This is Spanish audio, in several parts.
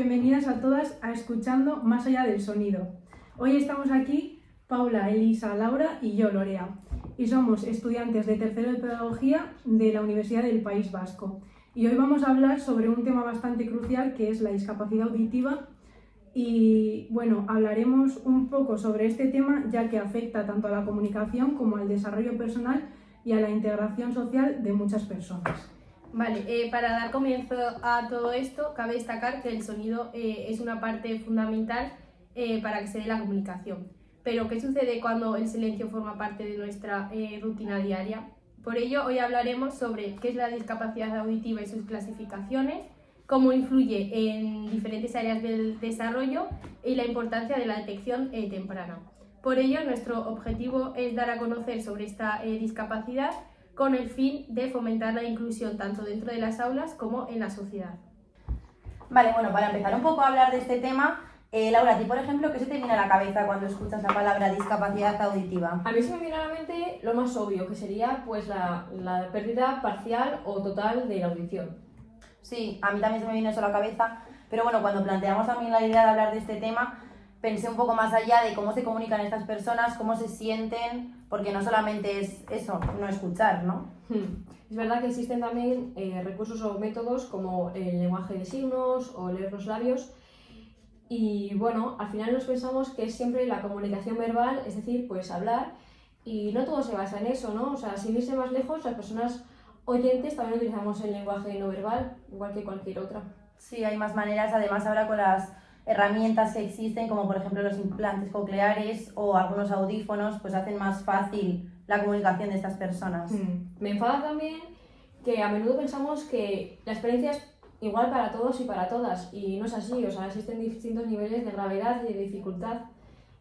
bienvenidas a todas a Escuchando Más Allá del Sonido. Hoy estamos aquí, Paula, Elisa, Laura y yo, Lorea, y somos estudiantes de tercero de Pedagogía de la Universidad del País Vasco. Y hoy vamos a hablar sobre un tema bastante crucial que es la discapacidad auditiva. Y bueno, hablaremos un poco sobre este tema ya que afecta tanto a la comunicación como al desarrollo personal y a la integración social de muchas personas. Vale, para dar comienzo a todo esto, cabe destacar que el sonido es una parte fundamental para que se dé la comunicación. Pero, ¿qué sucede cuando el silencio forma parte de nuestra rutina diaria? Por ello, hoy hablaremos sobre qué es la discapacidad auditiva y sus clasificaciones, cómo influye en diferentes áreas del desarrollo y la importancia de la detección temprana. Por ello, nuestro objetivo es dar a conocer sobre esta discapacidad con el fin de fomentar la inclusión tanto dentro de las aulas como en la sociedad. Vale, bueno, para empezar un poco a hablar de este tema, Laura, a ti, por ejemplo, ¿qué se te viene a la cabeza cuando escuchas la palabra discapacidad auditiva? A mí se me viene a la mente lo más obvio, que sería pues la pérdida parcial o total de la audición. Sí, a mí también se me viene eso a la cabeza, pero bueno, cuando planteamos también la idea de hablar de este tema, pensé un poco más allá de cómo se comunican estas personas, cómo se sienten, porque no solamente es eso, no escuchar, ¿no? Es verdad que existen también recursos o métodos como el lenguaje de signos o leer los labios y bueno, al final nos pensamos que es siempre la comunicación verbal, es decir, pues hablar, y no todo se basa en eso, ¿no? O sea, sin irse más lejos, las personas oyentes también utilizamos el lenguaje no verbal, igual que cualquier otra. Sí, hay más maneras, además ahora con las herramientas que existen, como por ejemplo los implantes cocleares o algunos audífonos, pues hacen más fácil la comunicación de estas personas. Me enfada también que a menudo pensamos que la experiencia es igual para todos y para todas, y no es así, o sea, existen distintos niveles de gravedad y de dificultad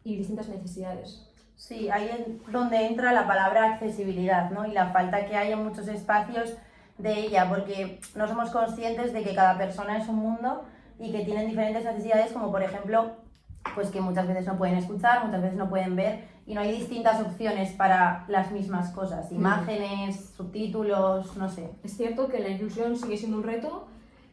y distintas necesidades. Sí, ahí es donde entra la palabra accesibilidad, ¿no? Y la falta que hay en muchos espacios de ella, porque no somos conscientes de que cada persona es un mundo y que tienen diferentes necesidades, como por ejemplo, pues que muchas veces no pueden escuchar, muchas veces no pueden ver, y no hay distintas opciones para las mismas cosas, imágenes, subtítulos, no sé. Es cierto que la inclusión sigue siendo un reto,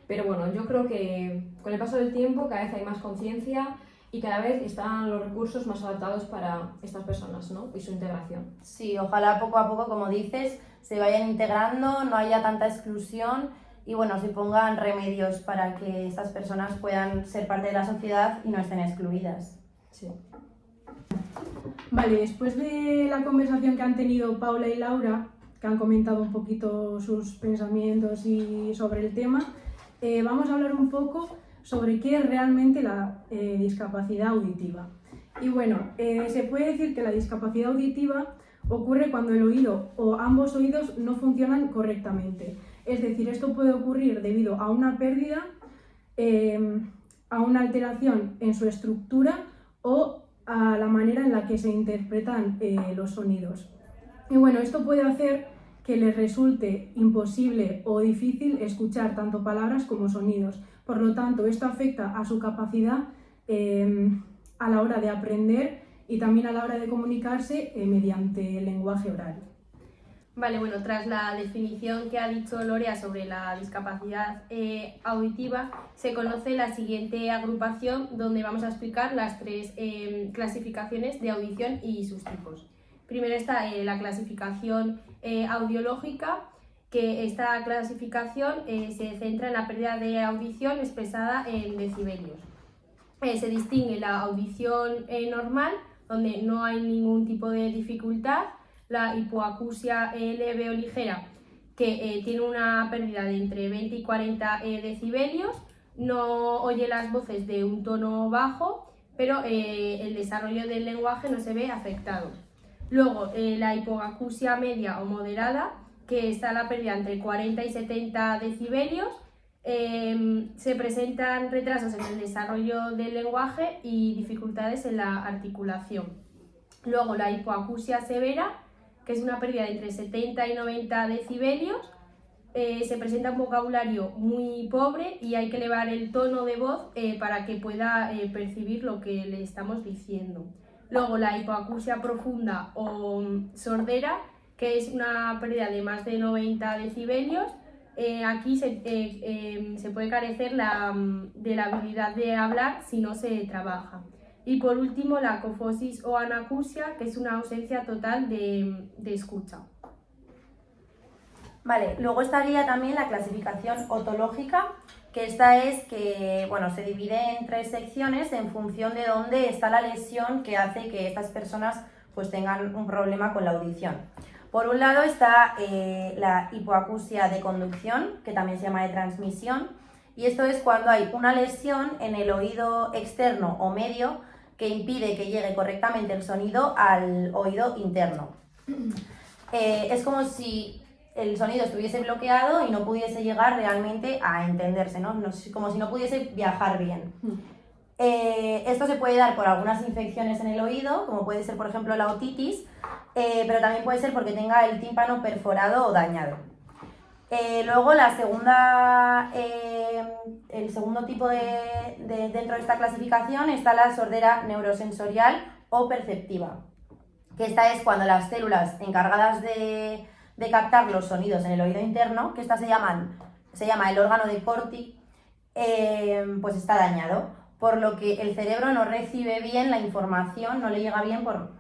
pero bueno, yo creo que con el paso del tiempo cada vez hay más conciencia y cada vez están los recursos más adaptados para estas personas, ¿no? Y su integración. Sí, ojalá poco a poco, como dices, se vayan integrando, no haya tanta exclusión y bueno, se pongan remedios para que estas personas puedan ser parte de la sociedad y no estén excluidas. Sí. Vale, después de la conversación que han tenido Paula y Laura, que han comentado un poquito sus pensamientos y sobre el tema, vamos a hablar un poco sobre qué es realmente la discapacidad auditiva. Y bueno, se puede decir que la discapacidad auditiva ocurre cuando el oído o ambos oídos no funcionan correctamente. Es decir, esto puede ocurrir debido a una pérdida, a una alteración en su estructura o a la manera en la que se interpretan los sonidos. Y bueno, esto puede hacer que les resulte imposible o difícil escuchar tanto palabras como sonidos. Por lo tanto, esto afecta a su capacidad a la hora de aprender y también a la hora de comunicarse mediante el lenguaje oral. Vale, bueno, tras la definición que ha dicho Lorea sobre la discapacidad auditiva, se conoce la siguiente agrupación donde vamos a explicar las tres clasificaciones de audición y sus tipos. Primero está la clasificación audiológica, que esta clasificación se centra en la pérdida de audición expresada en decibelios. Se distingue la audición normal, donde no hay ningún tipo de dificultad, la hipoacusia leve o ligera, que tiene una pérdida de entre 20 y 40 decibelios, no oye las voces de un tono bajo, pero el desarrollo del lenguaje no se ve afectado. Luego, la hipoacusia media o moderada, que está la pérdida entre 40 y 70 decibelios, se presentan retrasos en el desarrollo del lenguaje y dificultades en la articulación. Luego, la hipoacusia severa, que es una pérdida de entre 70 y 90 decibelios, se presenta un vocabulario muy pobre y hay que elevar el tono de voz para que pueda percibir lo que le estamos diciendo. Luego la hipoacusia profunda o sordera, que es una pérdida de más de 90 decibelios, aquí se puede carecer de la habilidad de hablar si no se trabaja. Y por último, la acofosis o anacusia, que es una ausencia total de escucha. Vale, luego estaría también la clasificación otológica, que esta es que, bueno, se divide en 3 secciones en función de dónde está la lesión que hace que estas personas pues tengan un problema con la audición. Por un lado está la hipoacusia de conducción, que también se llama de transmisión, y esto es cuando hay una lesión en el oído externo o medio que impide que llegue correctamente el sonido al oído interno. Es como si el sonido estuviese bloqueado y no pudiese llegar realmente a entenderse, ¿no? Como si no pudiese viajar bien. Esto se puede dar por algunas infecciones en el oído, como puede ser por ejemplo la otitis, pero también puede ser porque tenga el tímpano perforado o dañado. Luego el segundo tipo dentro de esta clasificación está la sordera neurosensorial o perceptiva, que esta es cuando las células encargadas de captar los sonidos en el oído interno, que esta se llama el órgano de Corti, pues está dañado, por lo que el cerebro no recibe bien la información, no le llega bien por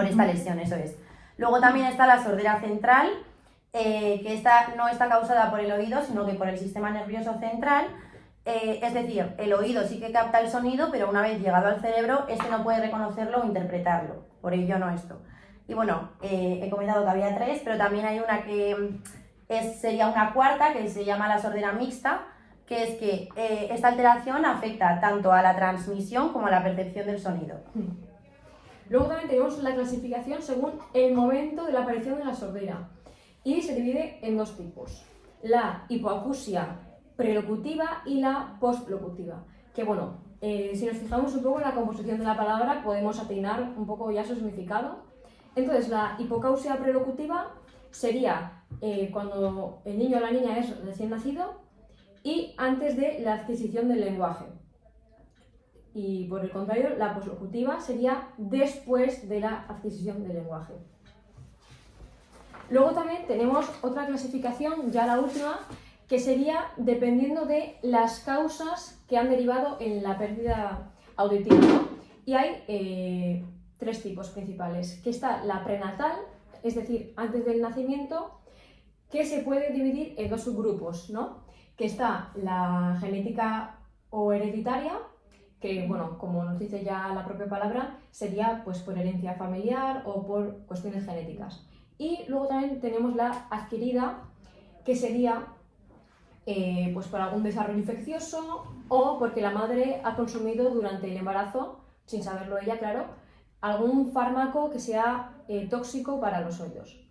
esta lesión, eso es. Luego también está la sordera central, que esta no está causada por el oído, sino que por el sistema nervioso central. Es decir, el oído sí que capta el sonido, pero una vez llegado al cerebro, este no puede reconocerlo o interpretarlo, por ello no esto. Y bueno, he comentado que había 3, pero también hay una que sería una cuarta, que se llama la sordera mixta, que es que esta alteración afecta tanto a la transmisión como a la percepción del sonido. Luego también tenemos la clasificación según el momento de la aparición de la sordera y se divide en 2 tipos, la hipoacusia prelocutiva y la postlocutiva, que bueno, si nos fijamos un poco en la composición de la palabra podemos atinar un poco ya su significado. Entonces la hipocausia prelocutiva sería cuando el niño o la niña es recién nacido y antes de la adquisición del lenguaje. Y por el contrario, la poslocutiva sería después de la adquisición del lenguaje. Luego también tenemos otra clasificación, ya la última, que sería dependiendo de las causas que han derivado en la pérdida auditiva. Y hay 3 tipos principales, que está la prenatal, es decir, antes del nacimiento, que se puede dividir en 2 subgrupos, ¿no? Que está la genética o hereditaria, que, bueno, como nos dice ya la propia palabra, sería pues por herencia familiar o por cuestiones genéticas. Y luego también tenemos la adquirida, que sería pues por algún desarrollo infeccioso o porque la madre ha consumido durante el embarazo, sin saberlo ella, claro, algún fármaco que sea tóxico para los oídos.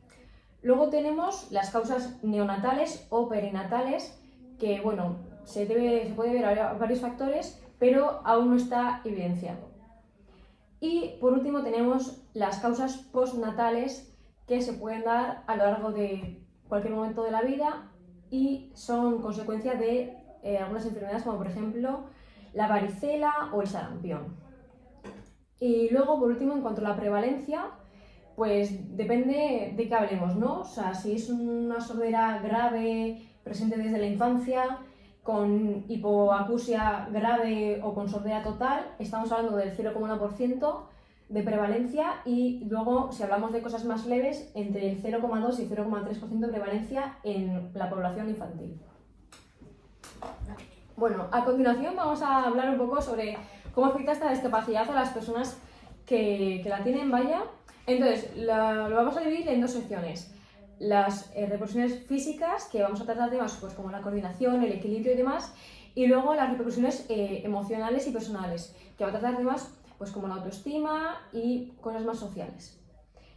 Luego tenemos las causas neonatales o perinatales, que, bueno, se puede ver a varios factores, pero aún no está evidenciado. Y por último tenemos las causas postnatales, que se pueden dar a lo largo de cualquier momento de la vida y son consecuencia de algunas enfermedades como por ejemplo la varicela o el sarampión. Y luego por último, en cuanto a la prevalencia, pues depende de qué hablemos, ¿no? O sea, si es una sordera grave presente desde la infancia, con hipoacusia grave o con sordera total, estamos hablando del 0,1% de prevalencia, y luego si hablamos de cosas más leves, entre el 0,2 y 0,3% de prevalencia en la población infantil. Bueno, a continuación vamos a hablar un poco sobre cómo afecta esta discapacidad a las personas que la tienen, vaya. Entonces, lo vamos a dividir en 2 secciones. Las repercusiones físicas, que vamos a tratar temas pues, como la coordinación, el equilibrio y demás, y luego las repercusiones emocionales y personales, que va a tratar temas pues, como la autoestima y cosas más sociales.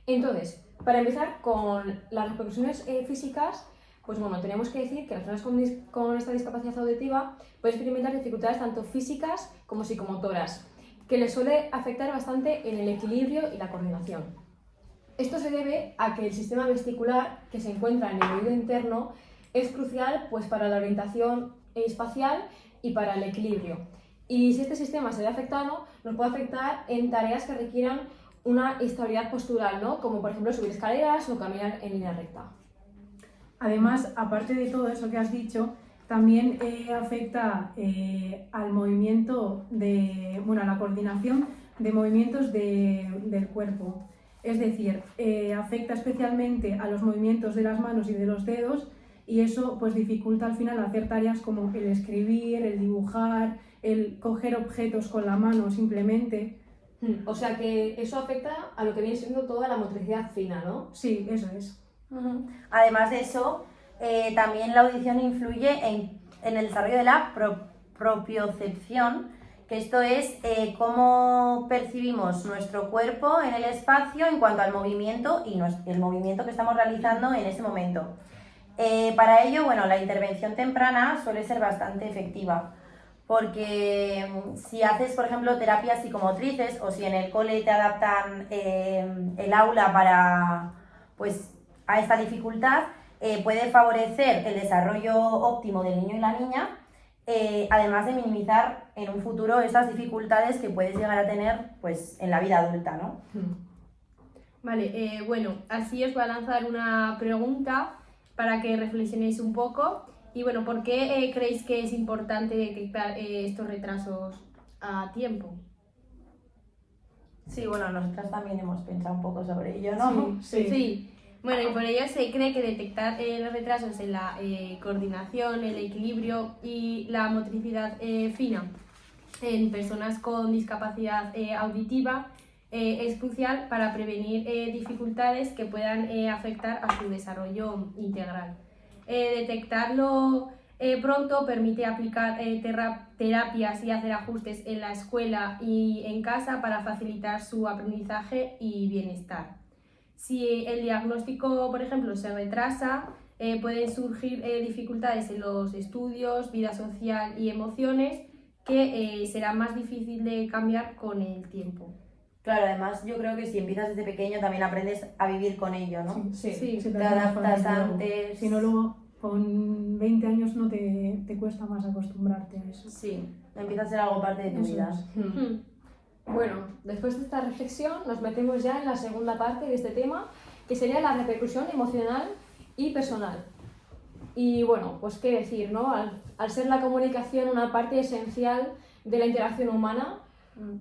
Entonces, para empezar con las repercusiones físicas, pues bueno, tenemos que decir que las personas con esta discapacidad auditiva pueden experimentar dificultades tanto físicas como psicomotoras, que les suele afectar bastante en el equilibrio y la coordinación. Esto se debe a que el sistema vestibular, que se encuentra en el oído interno, es crucial pues, para la orientación espacial y para el equilibrio. Y si este sistema se ve afectado, nos puede afectar en tareas que requieran una estabilidad postural, ¿no? Como por ejemplo subir escaleras o caminar en línea recta. Además, aparte de todo eso que has dicho, también afecta al movimiento a la coordinación de movimientos del cuerpo. Es decir, afecta especialmente a los movimientos de las manos y de los dedos, y eso pues dificulta al final hacer tareas como el escribir, el dibujar, el coger objetos con la mano simplemente. O sea que eso afecta a lo que viene siendo toda la motricidad fina, ¿no? Sí, eso es. Además de eso, también la audición influye en el desarrollo de la propiocepción, que esto es cómo percibimos nuestro cuerpo en el espacio en cuanto al movimiento y el movimiento que estamos realizando en ese momento. Para ello, bueno, la intervención temprana suele ser bastante efectiva, porque si haces, por ejemplo, terapias psicomotrices o si en el cole te adaptan el aula para, pues, a esta dificultad, puede favorecer el desarrollo óptimo del niño y la niña, además de minimizar en un futuro estas dificultades que puedes llegar a tener pues, en la vida adulta, ¿no? Vale, bueno, así os voy a lanzar una pregunta para que reflexionéis un poco. Y bueno, ¿por qué creéis que es importante detectar estos retrasos a tiempo? Sí, bueno, nosotras también hemos pensado un poco sobre ello, ¿no? Sí. Bueno, y por ello se cree que detectar los retrasos en la coordinación, el equilibrio y la motricidad fina en personas con discapacidad auditiva es crucial para prevenir dificultades que puedan afectar a su desarrollo integral. Detectarlo pronto permite aplicar terapias y hacer ajustes en la escuela y en casa para facilitar su aprendizaje y bienestar. Si el diagnóstico, por ejemplo, se retrasa, pueden surgir dificultades en los estudios, vida social y emociones que será más difícil de cambiar con el tiempo. Claro, además yo creo que si empiezas desde pequeño también aprendes a vivir con ello, ¿no? Sí, te adaptas antes. Si no, luego con 20 años no te cuesta más acostumbrarte a eso. Sí, empieza a ser algo parte de tu Eso vida. es. Bueno, después de esta reflexión nos metemos ya en la segunda parte de este tema, que sería la repercusión emocional y personal. Y bueno, pues qué decir, ¿no? Al ser la comunicación una parte esencial de la interacción humana,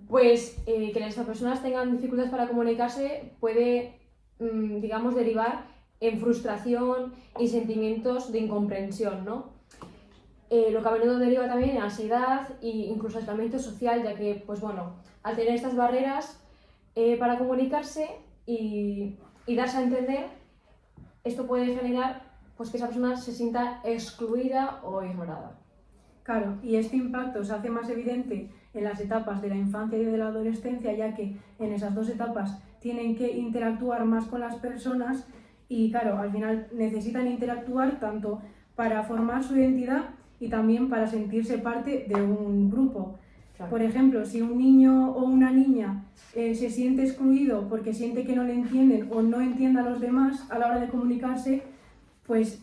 pues que las personas tengan dificultades para comunicarse puede, digamos, derivar en frustración y sentimientos de incomprensión, ¿no? Lo que a menudo deriva también en ansiedad e incluso aislamiento social, ya que, pues bueno, al tener estas barreras para comunicarse y darse a entender, esto puede generar pues, que esa persona se sienta excluida o ignorada. Claro, y este impacto se hace más evidente en las etapas de la infancia y de la adolescencia, ya que en esas dos etapas tienen que interactuar más con las personas y, claro, al final necesitan interactuar tanto para formar su identidad y también para sentirse parte de un grupo. Claro. Por ejemplo, si un niño o una niña se siente excluido porque siente que no le entienden o no entiende a los demás a la hora de comunicarse, pues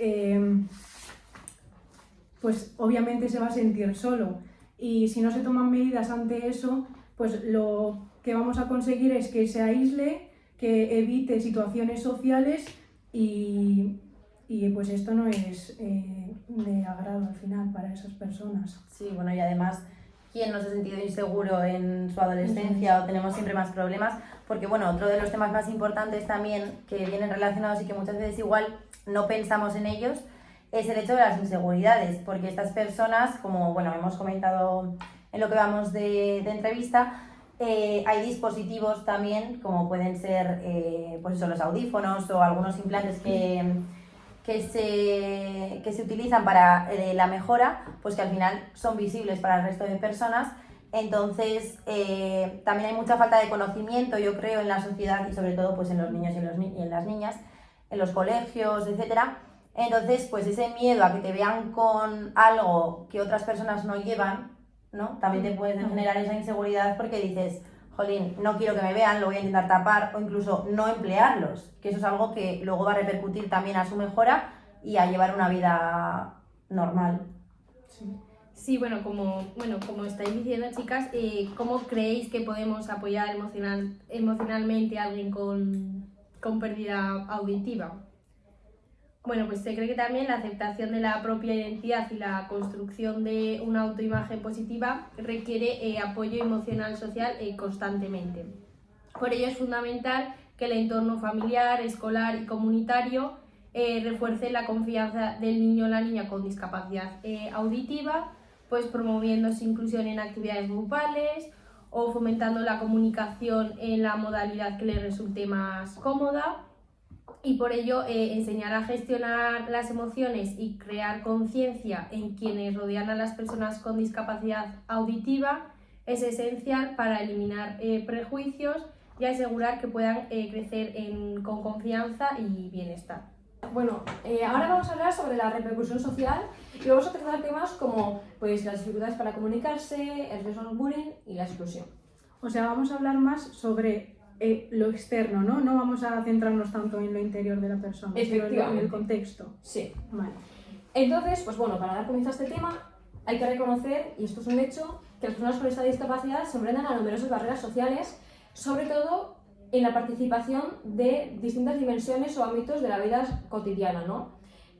obviamente se va a sentir solo. Y si no se toman medidas ante eso, pues lo que vamos a conseguir es que se aísle, que evite situaciones sociales y pues esto no es de agrado al final para esas personas. Sí, bueno, y además, ¿quién no se ha sentido inseguro en su adolescencia o tenemos siempre más problemas? Porque, bueno, otro de los temas más importantes también que vienen relacionados y que muchas veces igual no pensamos en ellos es el hecho de las inseguridades, porque estas personas, como, bueno, hemos comentado en lo que vamos de entrevista, hay dispositivos también, como pueden ser pues eso, los audífonos o algunos implantes que se utilizan para la mejora, pues que al final son visibles para el resto de personas. Entonces, también hay mucha falta de conocimiento, yo creo, en la sociedad y sobre todo pues, en los niños y en las niñas, en los colegios, etcétera. Entonces, pues ese miedo a que te vean con algo que otras personas no llevan, ¿no? También te puede generar esa inseguridad porque dices, jolín, no quiero que me vean, lo voy a intentar tapar o incluso no emplearlos, que eso es algo que luego va a repercutir también a su mejora y a llevar una vida normal. Sí, bueno, como estáis diciendo, chicas, ¿cómo creéis que podemos apoyar emocionalmente a alguien con pérdida auditiva? Bueno, pues se cree que también la aceptación de la propia identidad y la construcción de una autoimagen positiva requiere apoyo emocional social constantemente. Por ello es fundamental que el entorno familiar, escolar y comunitario refuerce la confianza del niño o la niña con discapacidad auditiva, pues promoviendo su inclusión en actividades grupales o fomentando la comunicación en la modalidad que le resulte más cómoda. Y por ello enseñar a gestionar las emociones y crear conciencia en quienes rodean a las personas con discapacidad auditiva es esencial para eliminar prejuicios y asegurar que puedan crecer con confianza y bienestar. Bueno, ahora vamos a hablar sobre la repercusión social y vamos a tratar temas como pues, las dificultades para comunicarse, el riesgo del bullying y la exclusión. O sea, vamos a hablar más sobre lo externo, ¿no? No vamos a centrarnos tanto en lo interior de la persona, sino en el contexto. Sí. Vale. Entonces, pues bueno, para dar comienzo a este tema hay que reconocer, y esto es un hecho, que las personas con esta discapacidad se enfrentan a numerosas barreras sociales, sobre todo en la participación de distintas dimensiones o ámbitos de la vida cotidiana, ¿no?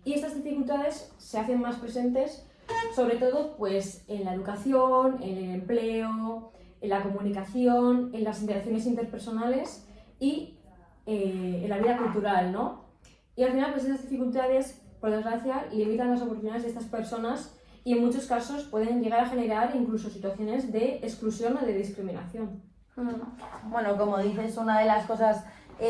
Y estas dificultades se hacen más presentes, sobre todo pues, en la educación, en el empleo, en la comunicación, en las interacciones interpersonales y en la vida cultural, ¿no? Y al final, pues esas dificultades, por desgracia, limitan las oportunidades de estas personas y en muchos casos pueden llegar a generar incluso situaciones de exclusión o de discriminación. Bueno, como dices, una de las cosas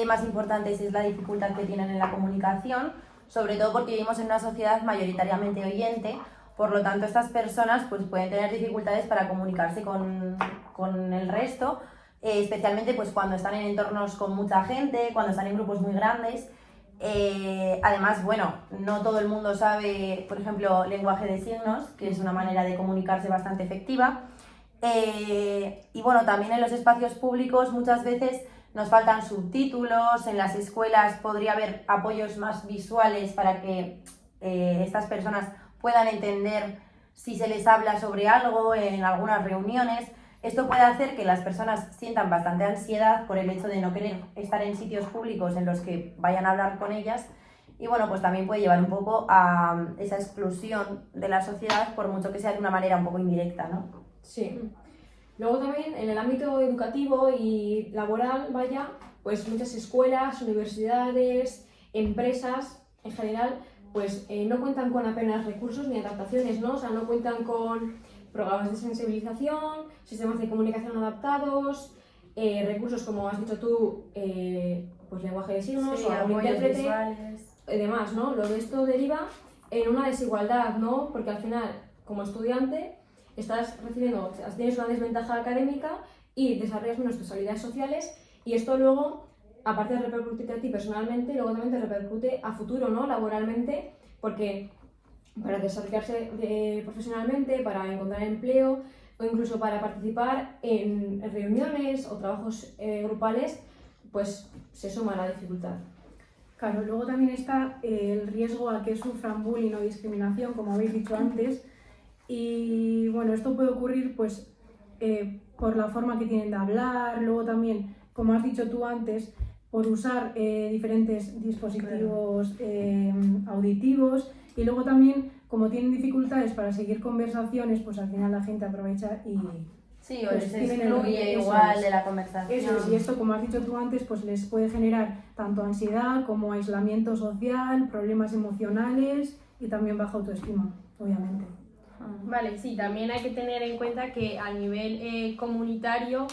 más importantes es la dificultad que tienen en la comunicación, sobre todo porque vivimos en una sociedad mayoritariamente oyente, por lo tanto estas personas pues, pueden tener dificultades para comunicarse con el resto, especialmente pues, cuando están en entornos con mucha gente, cuando están en grupos muy grandes. Además, bueno, no todo el mundo sabe, por ejemplo, lenguaje de signos, que es una manera de comunicarse bastante efectiva. Y bueno, también en los espacios públicos muchas veces nos faltan subtítulos, en las escuelas podría haber apoyos más visuales para que estas personas puedan entender si se les habla sobre algo en algunas reuniones. Esto puede hacer que las personas sientan bastante ansiedad por el hecho de no querer estar en sitios públicos en los que vayan a hablar con ellas y bueno, pues también puede llevar un poco a esa exclusión de la sociedad, por mucho que sea de una manera un poco indirecta, ¿no? Sí. Luego también en el ámbito educativo y laboral, vaya, pues muchas escuelas, universidades, empresas en general, pues no cuentan con apenas recursos ni adaptaciones, ¿no? O sea, no cuentan con programas de sensibilización, sistemas de comunicación adaptados, recursos como has dicho tú, pues lenguaje de signos, Sí, o algún apoyos intérprete visuales. y demás, ¿no? Lo de esto deriva en una desigualdad, ¿no? Porque al final, como estudiante, tienes una desventaja académica y desarrollas menos tus habilidades sociales y esto luego, aparte de repercutirte a ti personalmente, luego también te repercute a futuro, ¿no? Laboralmente, porque para desarrollarse profesionalmente, para encontrar empleo o incluso para participar en reuniones o trabajos grupales, pues se suma la dificultad. Claro, luego también está el riesgo a que sufran bullying o discriminación, como habéis dicho antes, y bueno, esto puede ocurrir pues por la forma que tienen de hablar, luego también, como has dicho tú antes, por usar diferentes dispositivos auditivos y luego también, como tienen dificultades para seguir conversaciones, pues al final la gente aprovecha y Sí, o pues les tienen excluye eso igual es. de la conversación. Eso es, y esto, como has dicho tú antes, pues les puede generar tanto ansiedad como aislamiento social, problemas emocionales y también baja autoestima, obviamente. Vale, sí, también hay que tener en cuenta que a nivel comunitario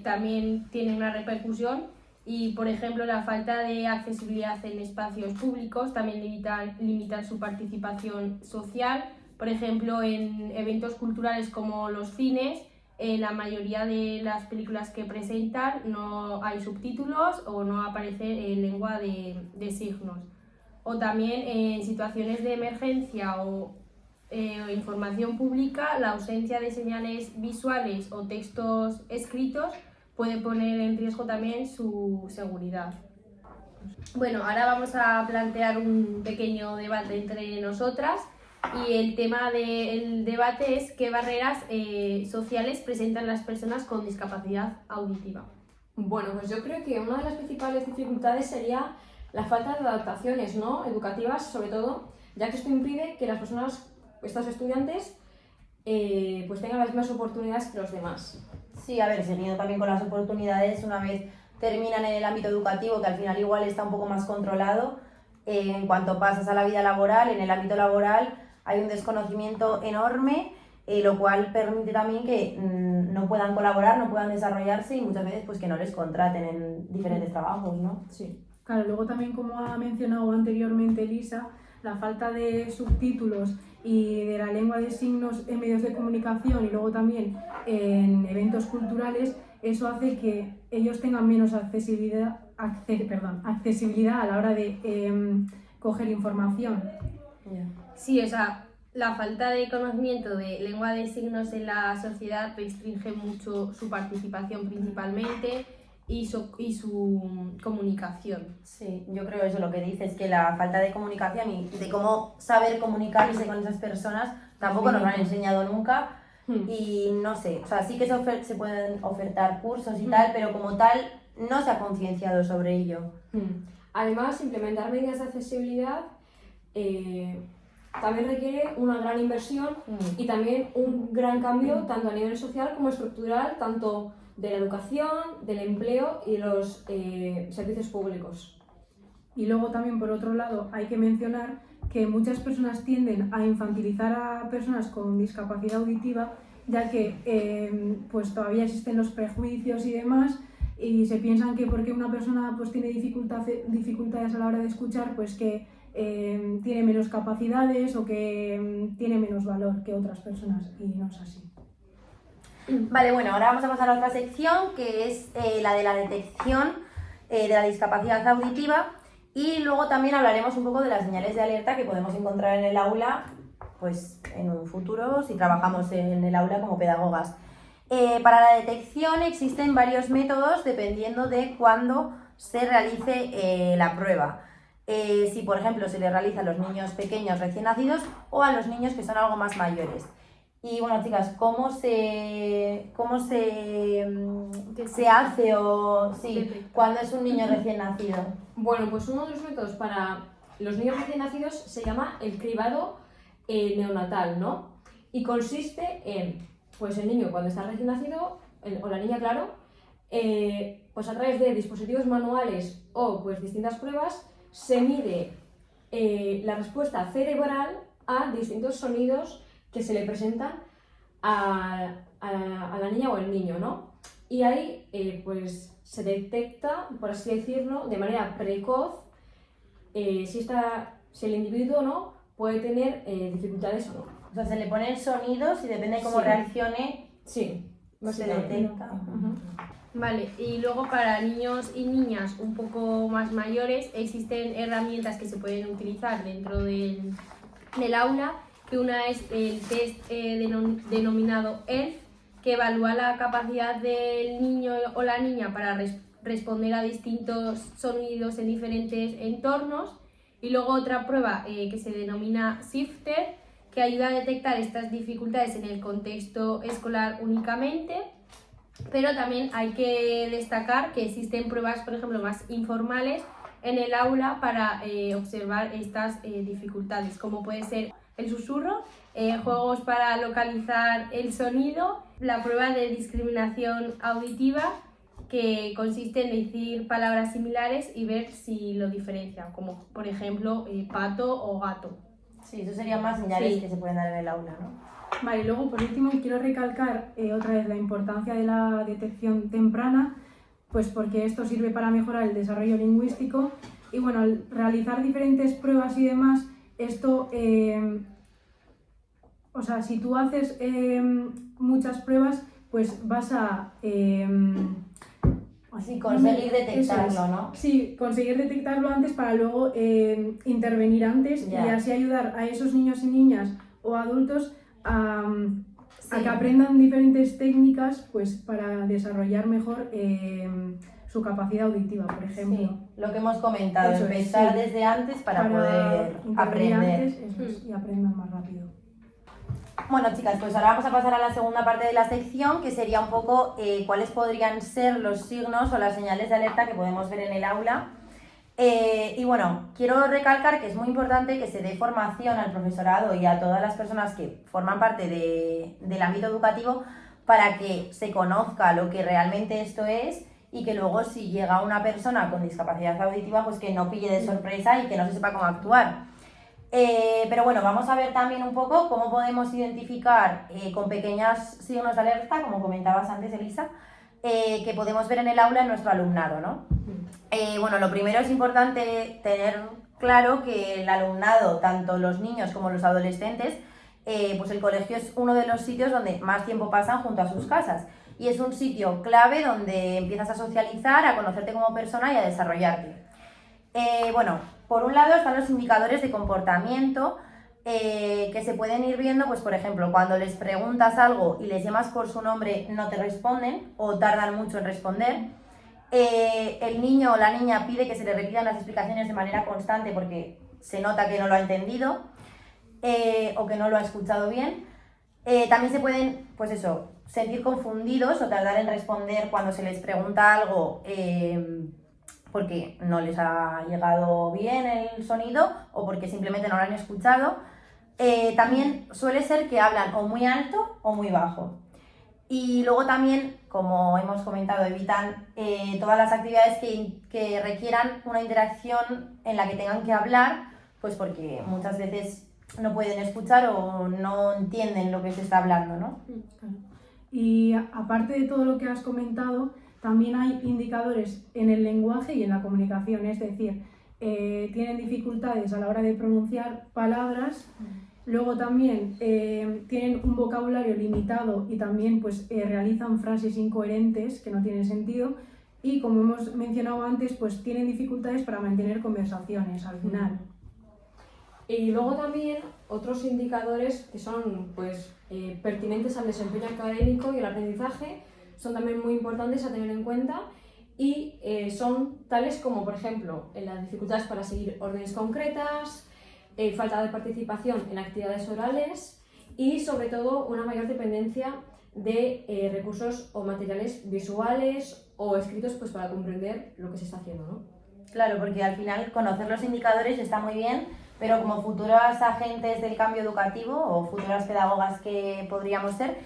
también tiene una repercusión y, por ejemplo, la falta de accesibilidad en espacios públicos también limita su participación social. Por ejemplo, en eventos culturales como los cines, la mayoría de las películas que presentan no hay subtítulos o no aparece en lengua de signos. O también en situaciones de emergencia o información pública, la ausencia de señales visuales o textos escritos puede poner en riesgo también su seguridad. Bueno, ahora vamos a plantear un pequeño debate entre nosotras y el tema del debate es qué barreras sociales presentan las personas con discapacidad auditiva. Bueno, pues yo creo que una de las principales dificultades sería la falta de adaptaciones, ¿no? Educativas, sobre todo, ya que esto impide que las personas, estos estudiantes, pues tengan las mismas oportunidades que los demás. Sí, a ver, siguiendo también con las oportunidades, una vez terminan en el ámbito educativo, que al final igual está un poco más controlado, en cuanto pasas a la vida laboral, en el ámbito laboral hay un desconocimiento enorme, lo cual permite también que no puedan colaborar, no puedan desarrollarse y muchas veces pues que no les contraten en diferentes trabajos, ¿no? Sí. Claro, luego también, como ha mencionado anteriormente Elisa, la falta de subtítulos y de la lengua de signos en medios de comunicación y luego también en eventos culturales, eso hace que ellos tengan menos accesibilidad a la hora de coger información. Sí, o sea, la falta de conocimiento de lengua de signos en la sociedad restringe mucho su participación principalmente y su comunicación. Sí, yo creo eso, lo que dices, que la falta de comunicación y de cómo saber comunicarse con esas personas tampoco nos lo han enseñado nunca y no sé, o sea, sí que se pueden ofertar cursos y tal, pero como tal no se ha concienciado sobre ello. Además, implementar medidas de accesibilidad también requiere una gran inversión y también un gran cambio tanto a nivel social como estructural, tanto de la educación, del empleo y de los servicios públicos. Y luego también, por otro lado, hay que mencionar que muchas personas tienden a infantilizar a personas con discapacidad auditiva, ya que pues todavía existen los prejuicios y demás, y se piensan que porque una persona pues tiene dificultades a la hora de escuchar, pues que tiene menos capacidades o que tiene menos valor que otras personas, y no es así. Vale, bueno, ahora vamos a pasar a otra sección que es la de la detección de la discapacidad auditiva y luego también hablaremos un poco de las señales de alerta que podemos encontrar en el aula pues en un futuro si trabajamos en el aula como pedagogas. Para la detección existen varios métodos dependiendo de cuándo se realice la prueba. Si por ejemplo se le realiza a los niños pequeños recién nacidos o a los niños que son algo más mayores. Y bueno, chicas, ¿cómo se hace o sí, cuando es un niño recién nacido? Bueno, pues uno de los métodos para los niños recién nacidos se llama el cribado neonatal, ¿no? Y consiste en, pues el niño cuando está recién nacido, o la niña, claro, pues a través de dispositivos manuales o pues distintas pruebas, se mide la respuesta cerebral a distintos sonidos que se le presentan a la niña o el niño, ¿no? Y ahí pues se detecta, por así decirlo, de manera precoz si el individuo no puede tener dificultades o no. O sea, se le ponen sonidos y depende de cómo reaccione, sí, se detecta. Vale, y luego para niños y niñas un poco más mayores existen herramientas que se pueden utilizar dentro del aula, que una es el test denominado ELF, que evalúa la capacidad del niño o la niña para responder a distintos sonidos en diferentes entornos, y luego otra prueba que se denomina Sifter, que ayuda a detectar estas dificultades en el contexto escolar únicamente. Pero también hay que destacar que existen pruebas, por ejemplo, más informales en el aula para observar estas dificultades, como puede ser el susurro, juegos para localizar el sonido, la prueba de discriminación auditiva, que consiste en decir palabras similares y ver si lo diferencia, como por ejemplo pato o gato. Sí, eso serían más señales que se pueden dar en el aula, ¿no? Vale, luego por último quiero recalcar otra vez la importancia de la detección temprana, pues porque esto sirve para mejorar el desarrollo lingüístico y bueno, al realizar diferentes pruebas y demás, esto, o sea, si tú haces muchas pruebas, pues vas a... Así, conseguir detectarlo, ¿no? Sí, conseguir detectarlo antes para luego intervenir antes y así ayudar a esos niños y niñas o adultos a que aprendan diferentes técnicas pues, para desarrollar mejor su capacidad auditiva, por ejemplo. Sí, lo que hemos comentado, Eso es, empezar desde antes para poder aprender. Antes, y aprendan más rápido. Bueno, chicas, pues ahora vamos a pasar a la segunda parte de la sección, que sería un poco cuáles podrían ser los signos o las señales de alerta que podemos ver en el aula. Y bueno, quiero recalcar que es muy importante que se dé formación al profesorado y a todas las personas que forman parte del ámbito educativo para que se conozca lo que realmente esto es y que luego si llega una persona con discapacidad auditiva, pues que no pille de sorpresa y que no se sepa cómo actuar. Pero bueno, vamos a ver también un poco cómo podemos identificar con pequeños signos de alerta, como comentabas antes, Elisa, que podemos ver en el aula en nuestro alumnado, ¿no? Bueno, lo primero es importante tener claro que el alumnado, tanto los niños como los adolescentes, pues el colegio es uno de los sitios donde más tiempo pasan junto a sus casas y es un sitio clave donde empiezas a socializar, a conocerte como persona y a desarrollarte. Bueno, por un lado están los indicadores de comportamiento que se pueden ir viendo, pues por ejemplo, cuando les preguntas algo y les llamas por su nombre no te responden o tardan mucho en responder. El niño o la niña pide que se le repitan las explicaciones de manera constante porque se nota que no lo ha entendido o que no lo ha escuchado bien. También se pueden, pues eso, sentir confundidos o tardar en responder cuando se les pregunta algo porque no les ha llegado bien el sonido o porque simplemente no lo han escuchado. También suele ser que hablan o muy alto o muy bajo. Y luego también, como hemos comentado, evitan todas las actividades que requieran una interacción en la que tengan que hablar, pues porque muchas veces no pueden escuchar o no entienden lo que se está hablando, ¿no? Claro. Y aparte de todo lo que has comentado, también hay indicadores en el lenguaje y en la comunicación, es decir, tienen dificultades a la hora de pronunciar palabras. Luego también tienen un vocabulario limitado y también pues, realizan frases incoherentes que no tienen sentido y como hemos mencionado antes pues tienen dificultades para mantener conversaciones al final. Y luego también otros indicadores que son pues, pertinentes al desempeño académico y al aprendizaje son también muy importantes a tener en cuenta y son tales como por ejemplo las dificultades para seguir órdenes concretas, falta de participación en actividades orales y sobre todo una mayor dependencia de recursos o materiales visuales o escritos pues, para comprender lo que se está haciendo, ¿no? Claro, porque al final conocer los indicadores está muy bien, pero como futuras agentes del cambio educativo o futuras pedagogas que podríamos ser,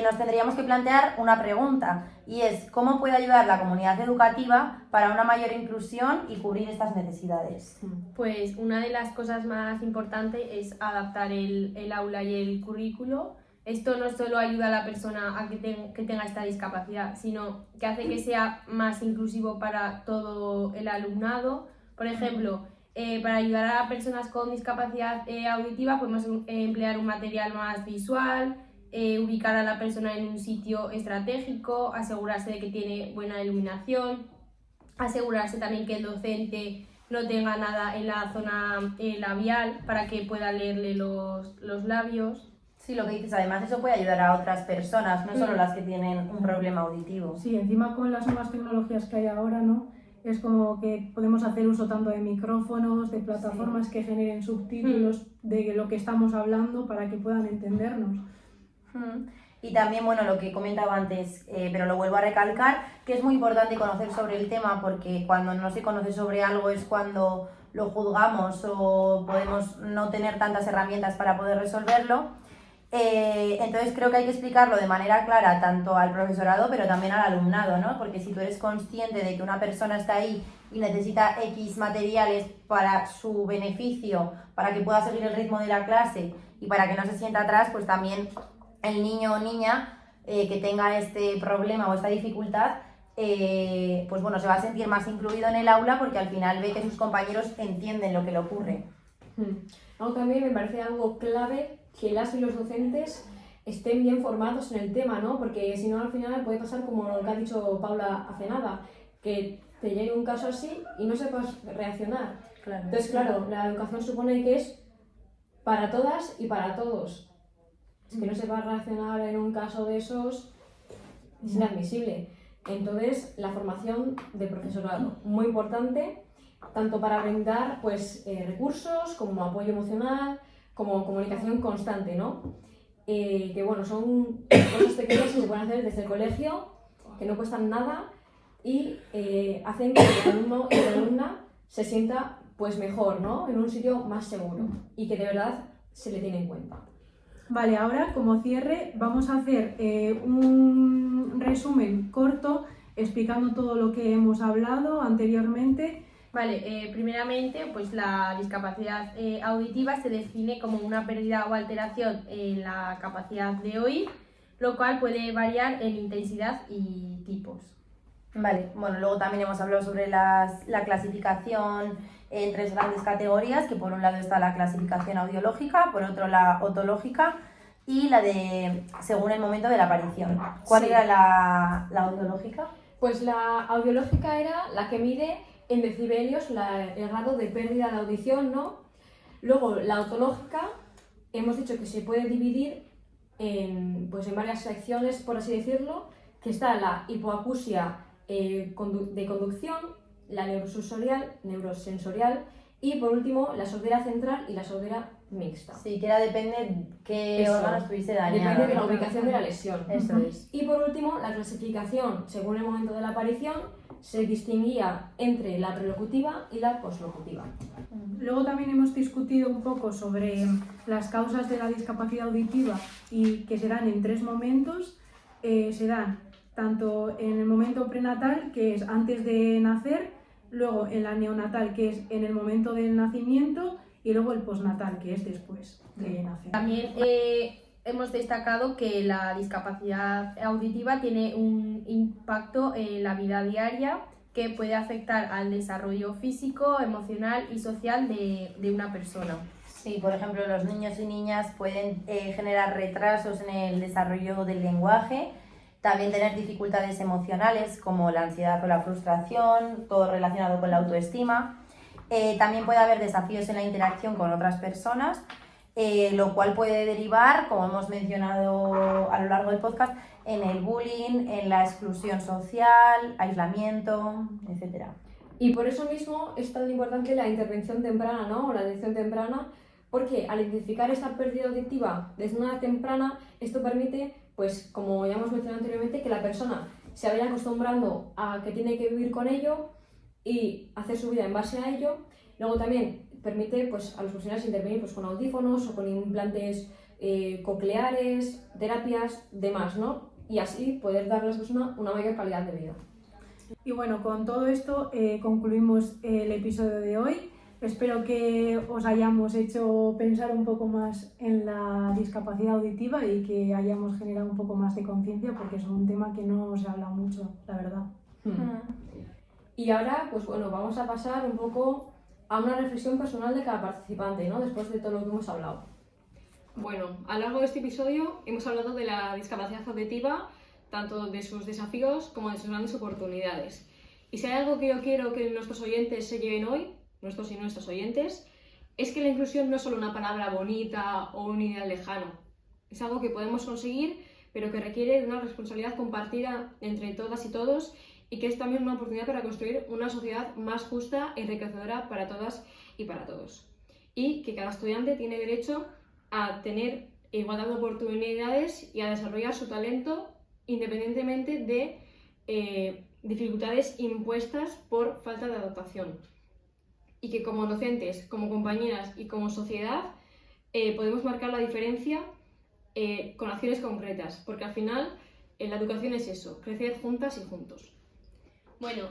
nos tendríamos que plantear una pregunta y es ¿cómo puede ayudar la comunidad educativa para una mayor inclusión y cubrir estas necesidades? Pues una de las cosas más importantes es adaptar el aula y el currículo. Esto no solo ayuda a la persona a que tenga esta discapacidad, sino que hace que sea más inclusivo para todo el alumnado. Por ejemplo, para ayudar a personas con discapacidad auditiva podemos emplear un material más visual, ubicar a la persona en un sitio estratégico, asegurarse de que tiene buena iluminación, asegurarse también que el docente no tenga nada en la zona labial para que pueda leerle los labios. Sí, lo que dices, además eso puede ayudar a otras personas, no solo las que tienen un problema auditivo. Sí, encima con las nuevas tecnologías que hay ahora, ¿no? Es como que podemos hacer uso tanto de micrófonos, de plataformas que generen subtítulos de lo que estamos hablando para que puedan entendernos. Y también, bueno, lo que he comentado antes, pero lo vuelvo a recalcar, que es muy importante conocer sobre el tema porque cuando no se conoce sobre algo es cuando lo juzgamos o podemos no tener tantas herramientas para poder resolverlo. Entonces creo que hay que explicarlo de manera clara tanto al profesorado pero también al alumnado, ¿no? Porque si tú eres consciente de que una persona está ahí y necesita X materiales para su beneficio, para que pueda seguir el ritmo de la clase y para que no se sienta atrás, pues también el niño o niña que tenga este problema o esta dificultad, pues bueno, se va a sentir más incluido en el aula porque al final ve que sus compañeros entienden lo que le ocurre. Luego también me parece algo clave que las y los docentes estén bien formados en el tema, ¿no? Porque si no al final puede pasar como lo que ha dicho Paula hace nada, que te llegue un caso así y no sepas reaccionar. Claro. Entonces, claro, la educación supone que es para todas y para todos. Es que no sepas reaccionar en un caso de esos es inadmisible. Entonces, la formación de profesorado, muy importante, tanto para brindar pues, recursos como apoyo emocional, como comunicación constante, ¿no? Que bueno, son cosas pequeñas que se pueden hacer desde el colegio, que no cuestan nada y hacen que el alumno y la alumna se sienta pues mejor, ¿no? En un sitio más seguro y que de verdad se le tiene en cuenta. Vale, ahora como cierre vamos a hacer un resumen corto explicando todo lo que hemos hablado anteriormente. Vale, primeramente, pues la discapacidad auditiva se define como una pérdida o alteración en la capacidad de oír, lo cual puede variar en intensidad y tipos. Vale, bueno, luego también hemos hablado sobre la clasificación en 3 grandes categorías, que por un lado está la clasificación audiológica, por otro la otológica y la de según el momento de la aparición. ¿Cuál Sí. era la audiológica? Pues la audiológica era la que mide en decibelios el grado de pérdida de audición, ¿no? Luego la otológica hemos dicho que se puede dividir en varias secciones, por así decirlo, que está la hipoacusia de conducción, la neurosensorial y por último la sordera central y la sordera mixta. Sí, que era depende qué Eso. órgano estuviese dañado. Depende de la ¿no? ubicación de la lesión. Eso es. Y por último, la clasificación según el momento de la aparición se distinguía entre la prelocutiva y la poslocutiva. Luego también hemos discutido un poco sobre las causas de la discapacidad auditiva y que se dan en 3 momentos. Se dan tanto en el momento prenatal, que es antes de nacer, luego en la neonatal, que es en el momento del nacimiento, y luego el postnatal, que es después de nacer. También hemos destacado que la discapacidad auditiva tiene un impacto en la vida diaria que puede afectar al desarrollo físico, emocional y social de una persona. Sí, por ejemplo, los niños y niñas pueden generar retrasos en el desarrollo del lenguaje, también tener dificultades emocionales como la ansiedad o la frustración, todo relacionado con la autoestima. También puede haber desafíos en la interacción con otras personas, lo cual puede derivar, como hemos mencionado a lo largo del podcast, en el bullying, en la exclusión social, aislamiento, etc. Y por eso mismo es tan importante la intervención temprana, ¿no? O la detección temprana, porque al identificar esta pérdida auditiva desde una edad temprana, esto permite, pues como ya hemos mencionado anteriormente, que la persona se vaya acostumbrando a que tiene que vivir con ello y hacer su vida en base a ello. Luego también permite pues, a los profesionales intervenir pues, con audífonos o con implantes cocleares, terapias, demás, ¿no? Y así poder darle a la persona una mayor calidad de vida. Y bueno, con todo esto concluimos el episodio de hoy. Espero que os hayamos hecho pensar un poco más en la discapacidad auditiva y que hayamos generado un poco más de conciencia, porque es un tema que no se habla mucho, la verdad. Y ahora, pues bueno, vamos a pasar un poco a una reflexión personal de cada participante, ¿no? Después de todo lo que hemos hablado. Bueno, a lo largo de este episodio hemos hablado de la discapacidad auditiva, tanto de sus desafíos como de sus grandes oportunidades. Y si hay algo que yo quiero que nuestros oyentes se lleven hoy, nuestros y nuestras oyentes, es que la inclusión no es solo una palabra bonita o un ideal lejano. Es algo que podemos conseguir, pero que requiere de una responsabilidad compartida entre todas y todos, y que es también una oportunidad para construir una sociedad más justa y enriquecedora para todas y para todos. Y que cada estudiante tiene derecho a tener igualdad de oportunidades y a desarrollar su talento independientemente de dificultades impuestas por falta de adaptación. Y que como docentes, como compañeras y como sociedad podemos marcar la diferencia con acciones concretas, porque al final la educación es eso, crecer juntas y juntos. Bueno,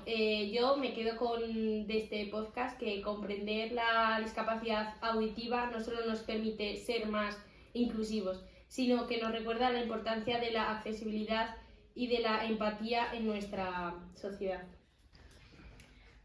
yo me quedo de este podcast que comprender la discapacidad auditiva no solo nos permite ser más inclusivos, sino que nos recuerda la importancia de la accesibilidad y de la empatía en nuestra sociedad.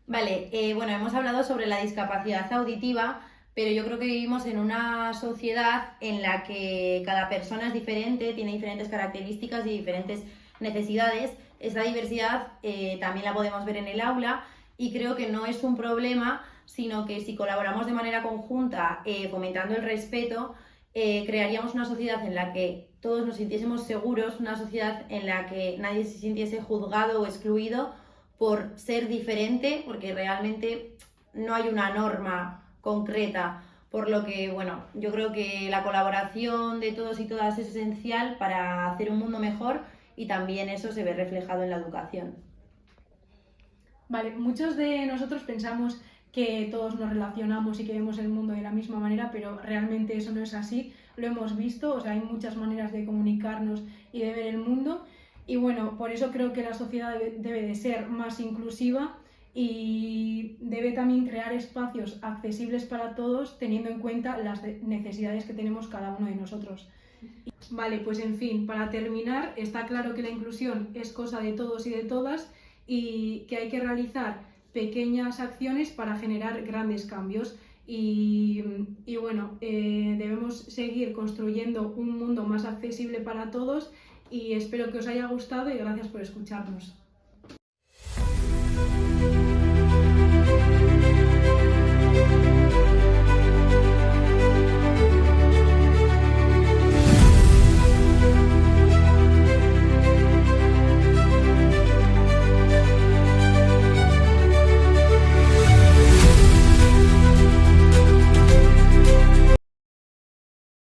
Vale, bueno, hemos hablado sobre la discapacidad auditiva, pero yo creo que vivimos en una sociedad en la que cada persona es diferente, tiene diferentes características y diferentes necesidades. Esa diversidad también la podemos ver en el aula y creo que no es un problema, sino que si colaboramos de manera conjunta, fomentando el respeto, crearíamos una sociedad en la que todos nos sintiésemos seguros, una sociedad en la que nadie se sintiese juzgado o excluido por ser diferente, porque realmente no hay una norma concreta, por lo que, bueno, yo creo que la colaboración de todos y todas es esencial para hacer un mundo mejor y también eso se ve reflejado en la educación. Vale, muchos de nosotros pensamos que todos nos relacionamos y que vemos el mundo de la misma manera, pero realmente eso no es así, lo hemos visto, o sea, hay muchas maneras de comunicarnos y de ver el mundo, y bueno, por eso creo que la sociedad debe de ser más inclusiva y debe también crear espacios accesibles para todos, teniendo en cuenta las necesidades que tenemos cada uno de nosotros. Vale, pues en fin, para terminar, está claro que la inclusión es cosa de todos y de todas y que hay que realizar pequeñas acciones para generar grandes cambios y bueno, debemos seguir construyendo un mundo más accesible para todos y espero que os haya gustado y gracias por escucharnos.